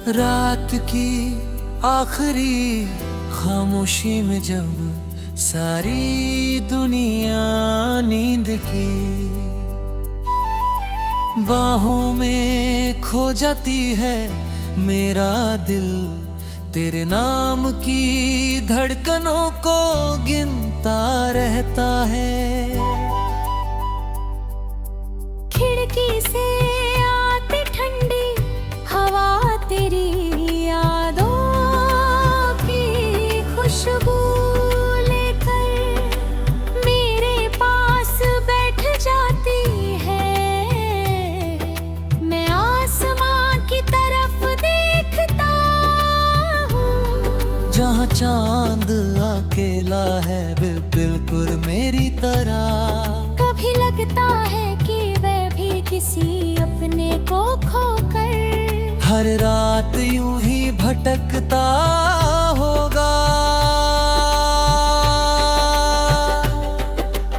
रात की आखिरी खामोशी में जब सारी दुनिया नींद की बाहों में खो जाती है, मेरा दिल तेरे नाम की धड़कनों को गिनता रहता है। खिड़की से आती ठंडी हवा, तेरी यादों की खुशबू लेकर मेरे पास बैठ जाती है। मैं आसमां की तरफ देखता हूँ, जहाँ चांद अकेला है बिल्कुल मेरी तरह। कभी लगता है कि वह भी किसी अपने को खोकर हर रात यूं ही भटकता होगा।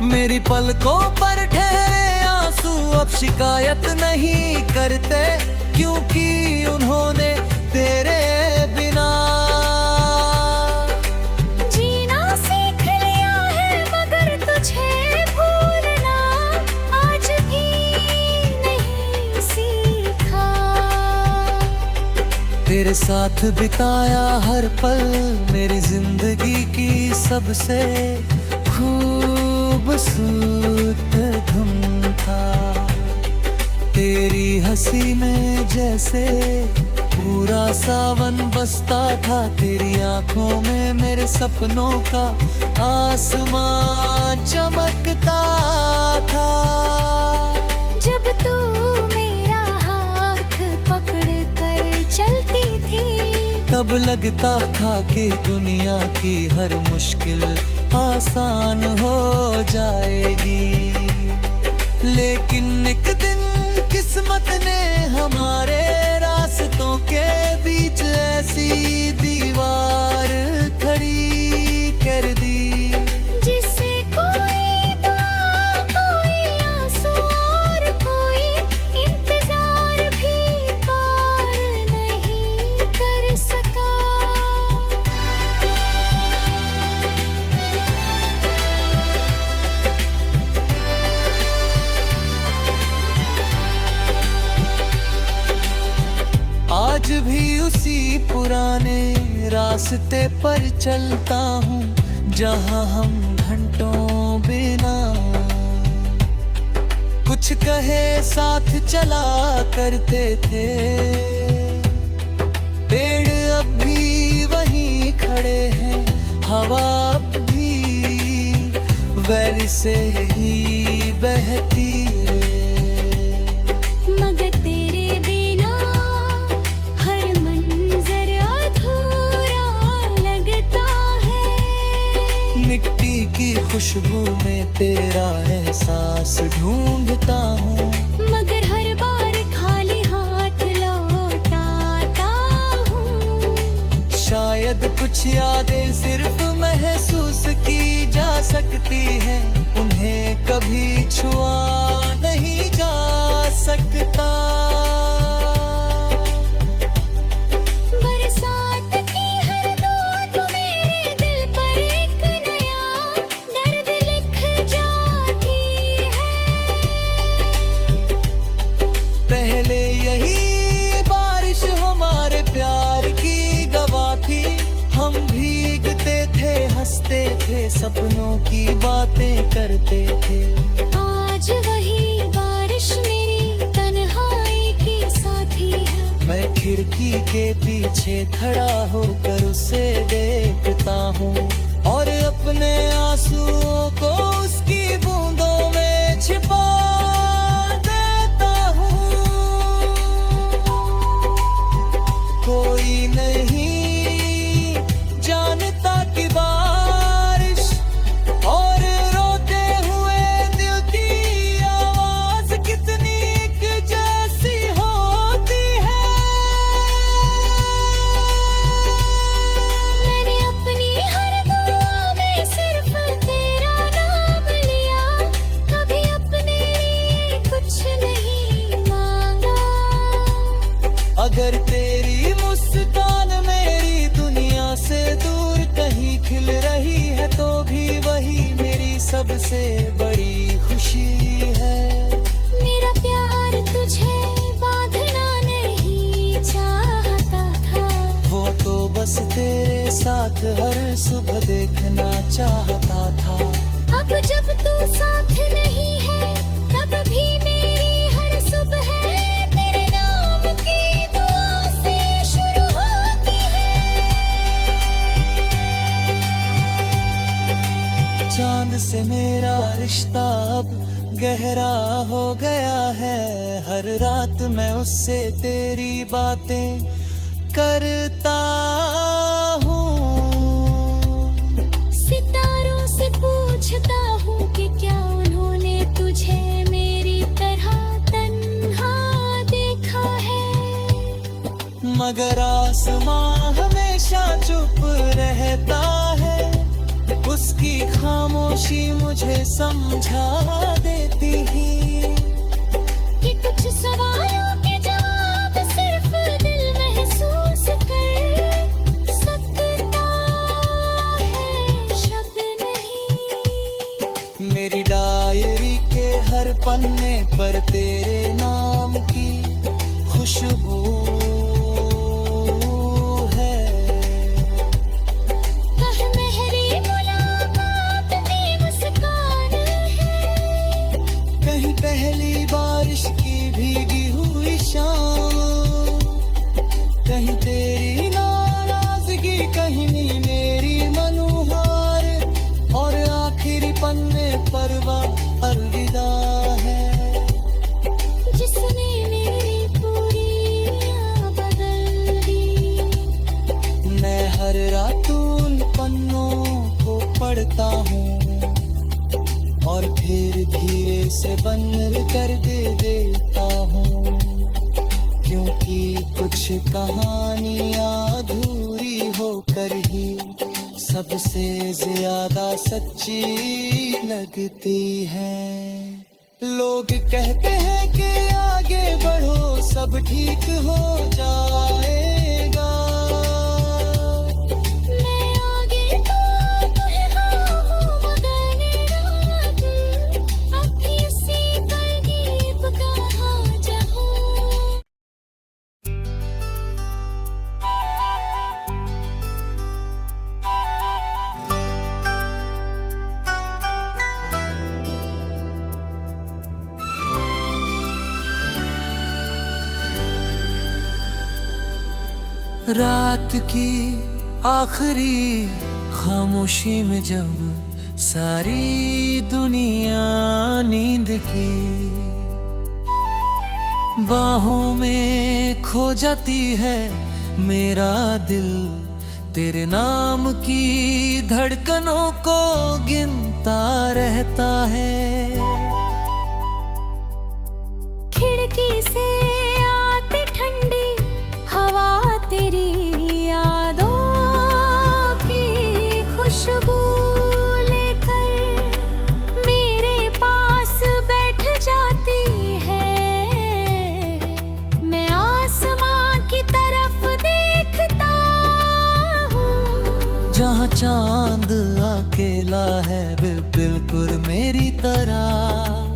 मेरी पलकों पर ठहरे आंसू अब शिकायत नहीं करते, क्योंकि उन्होंने तेरे बिना जीना सीख लिया है। मगर तुझे भूलना आज भी नहीं सीखा। तेरे साथ बिताया हर पल मेरी जिंदगी की सबसे खूबसूरत धुन था। तेरी हंसी में जैसे पूरा सावन बसता था, तेरी आंखों में मेरे सपनों का आसमान चमकता था। जब तू मेरा हाथ पकड़ कर चलती थी, तब लगता था कि दुनिया की हर मुश्किल आसान हो जाएगी। लेकिन एक दिन किस्मत ने हमारे रास्तों के बीच ऐसी दीवार खड़ी कर दी, जिससे कोई दुआ, कोई आंसू और कोई इंतजार भी पार नहीं कर सका। आज भी उसी पुराने रास्ते पर चलता हूँ, जहाँ हम घंटों बिना कुछ कहे साथ चला करते थे। पेड़ अब भी वहीं खड़े हैं, हवा अब भी वैसे ही बहती है। मगर तेरे बिना हर मंजर अधूरा लगता है। मिट्टी की खुशबू में तेरा एहसास ढूंढता हूँ, मगर हर बार खाली हाथ लौटाता हूँ। शायद कुछ यादें सिर्फ महसूस की जा सकती हैं, उन्हें कभी छुआ नहीं जा सकता। बरसात की हर बूंद मेरे दिल पर एक नया दर्द लिख जाती है। पहले यही बारिश हमारे प्यार की गवाह थी, हम भीगते थे, हंसते थे, सपनों की बातें करते थे। आज वही बारिश मेरी तन्हाई की साथी है। मैं खिड़की के पीछे खड़ा होकर उसे देखता हूँ, और अपने आंसुओं को उसकी बूंदों में छिपा देता हूँ। कोई नहीं जानता कि बारिश और रोते हुए दिल की आवाज कितनी एक जैसी होती है। मैंने अपनी हर दुआ में सिर्फ तेरा नाम लिया, कभी अपने लिए कुछ नहीं मांगा। अगर तेरी सबसे बड़ी खुशी है। मेरा प्यार तुझे बांधना नहीं चाहता था, वो तो बस तेरे साथ हर सुबह देखना चाहता था। अब जब तू साथ नहीं है तब भी मेरी हर सुबह तेरे नाम की दुआ से शुरू होती है। चांद से मेरा रिश्ता अब गहरा हो गया है। हर रात मैं उससे तेरी बातें करता हूँ। सितारों से पूछता हूँ कि क्या उन्होंने तुझे मेरी तरह तन्हा देखा है। मगर आसमां हमेशा चुप रहता है। उसकी खामोशी मुझे समझा देती है कि कुछ सवालों के जवाब सिर्फ दिल महसूस कर सकता है, शब्द नहीं। मेरी डायरी के हर पन्ने पर तेरे नाम की खुशबू है। कहमेहरी मुलाकात में मुस्कान है, कहीं पहली बारिश की भीगी हुई शाम, कहीं तेरी नाराजगी, कहीं मेरी मनोहार, और आखिरी पन्ने पर वह अलविदा है जिसने मेरी पूरी दुनिया बदल दी। मैं हर रात उन पन्नों को पढ़ता हूँ और फिर धीरे से बंद कर देता हूँ, क्योंकि कुछ कहानियाँ अधूरी होकर ही सबसे ज्यादा सच्ची लगती है। लोग कहते हैं कि आगे बढ़ो सब ठीक हो जाएगा। मैं आगे तो बढ़ा हूँ मगर मेरा दिल अब भी उसी तरकीब कहाँ जाऊँ। रात की आखिरी खामोशी में जब सारी दुनिया नींद की बाहों में खो जाती है, मेरा दिल तेरे नाम की धड़कनों को गिनता रहता है। खिड़की से आती ठंडी हवा तेरी यादों की खुशबू लेकर मेरे पास बैठ जाती है। मैं आसमां की तरफ देखता हूँ जहाँ चांद अकेला है बिल्कुल मेरी तरह।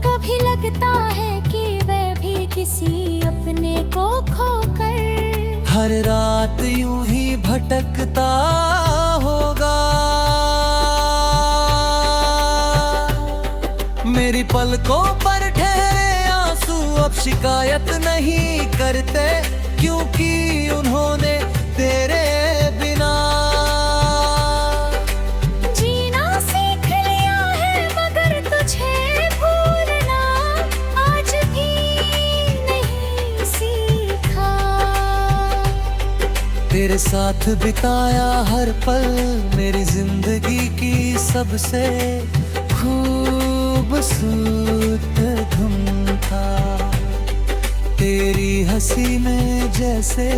कभी लगता है कि वह भी किसी अपने को खोकर हर रात यूं ही भटकता होगा। मेरी पलकों पर ठहरे आंसू अब शिकायत नहीं करते, क्योंकि उन्होंने तेरे बिना जीना सीख लिया है। मगर तुझे भूलना आज भी नहीं सीखा। तेरे साथ बिताया हर पल मेरी जिंदगी की सबसे खूबसूरत धुन था। तेरी हंसी में जैसे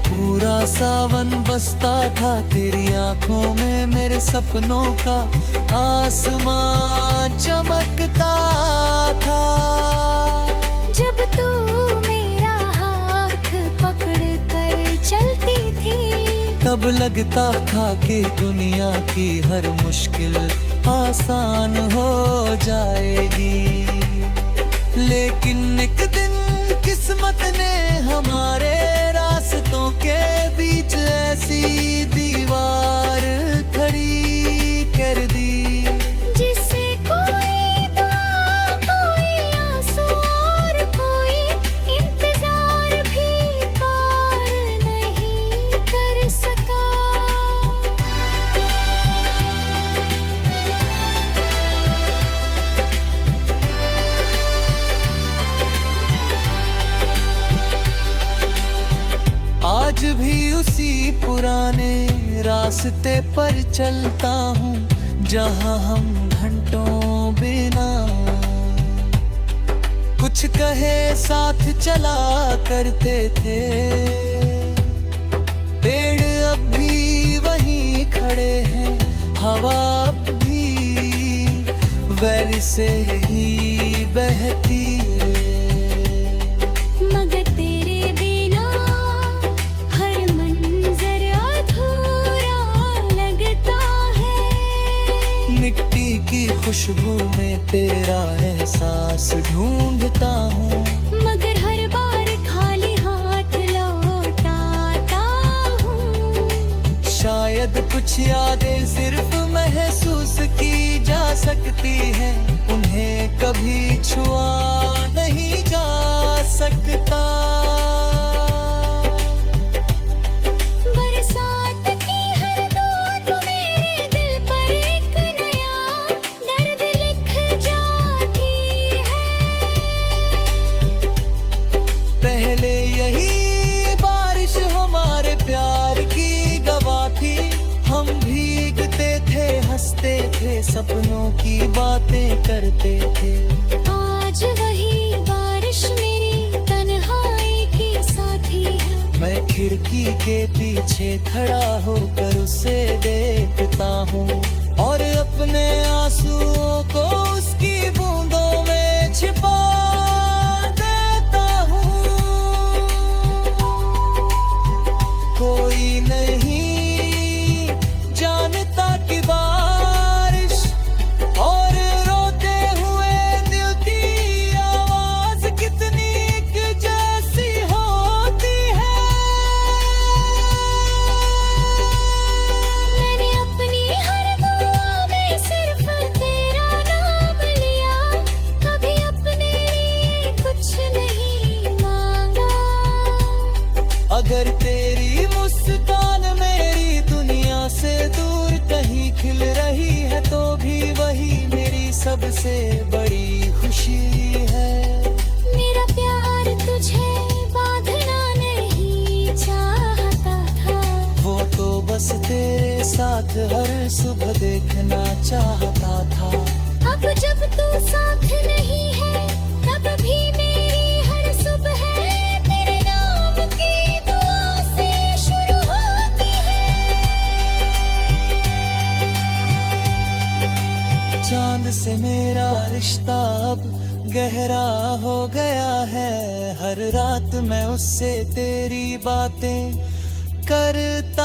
पूरा सावन बसता था। तेरी आंखों में मेरे सपनों का आसमां चमकता था। जब तू मेरा हाथ पकड़ कर चलती थी तब लगता था कि दुनिया की हर मुश्किल आसान हो जाएगी। लेकिन एक दिन किस्मत ने हमारे रास्तों के बीच ऐसी दीवार खड़ी कर दी, जिससे कोई दुआ, कोई आंसू और कोई इंतजार भी पार नहीं कर सका। आज भी उसी पुराने रास्ते पर चलता हूँ, जहाँ हम घंटों बिना कुछ कहे साथ चला करते थे। पेड़ अब भी वहीं खड़े हैं, हवा अब भी वैसे ही बहती है। मगर तेरे बिना हर मंजर अधूरा लगता है। मिट्टी की खुशबू में तेरा एहसास ढूंढता हूँ, मगर हर बार खाली हाथ लौटाता हूँ। शायद कुछ यादें सिर्फ महसूस की जा सकती हैं, उन्हें कभी छुआ नहीं जा सकता। बरसात की हर बूंद मेरे दिल पर एक नया दर्द लिख जाती है। पहले यही बारिश हमारे प्यार की गवाह थी, हम भीगते थे, हंसते थे, सपनों की बातें करते थे। आज वही बारिश मेरी तन्हाई की साथी है। मैं खिड़की के पीछे खड़ा होकर उसे देखता हूँ, और अपने आंसुओं को उसकी बूंदों में छिपा देता हूँ। कोई नहीं जानता कि बारिश और रोते हुए दिल की आवाज कितनी एक जैसी होती है। मैंने अपनी हर दुआ में सिर्फ तेरा नाम लिया, कभी अपने लिए कुछ नहीं मांगा। अगर तेरी मुस्कान मेरी दुनिया से दूर कहीं खिल रही है, तो भी वही मेरी सबसे बड़ी खुशी है। मेरा प्यार तुझे बांधना नहीं चाहता था, वो तो बस तेरे साथ हर सुबह देखना चाहता था। अब जब तू साथ नहीं है, तब भी मेरी हर सुबह तेरे नाम की दुआ से शुरू होती है। चांद से मेरा रिश्ता अब गहरा हो गया है, हर रात मैं उससे तेरी बातें करता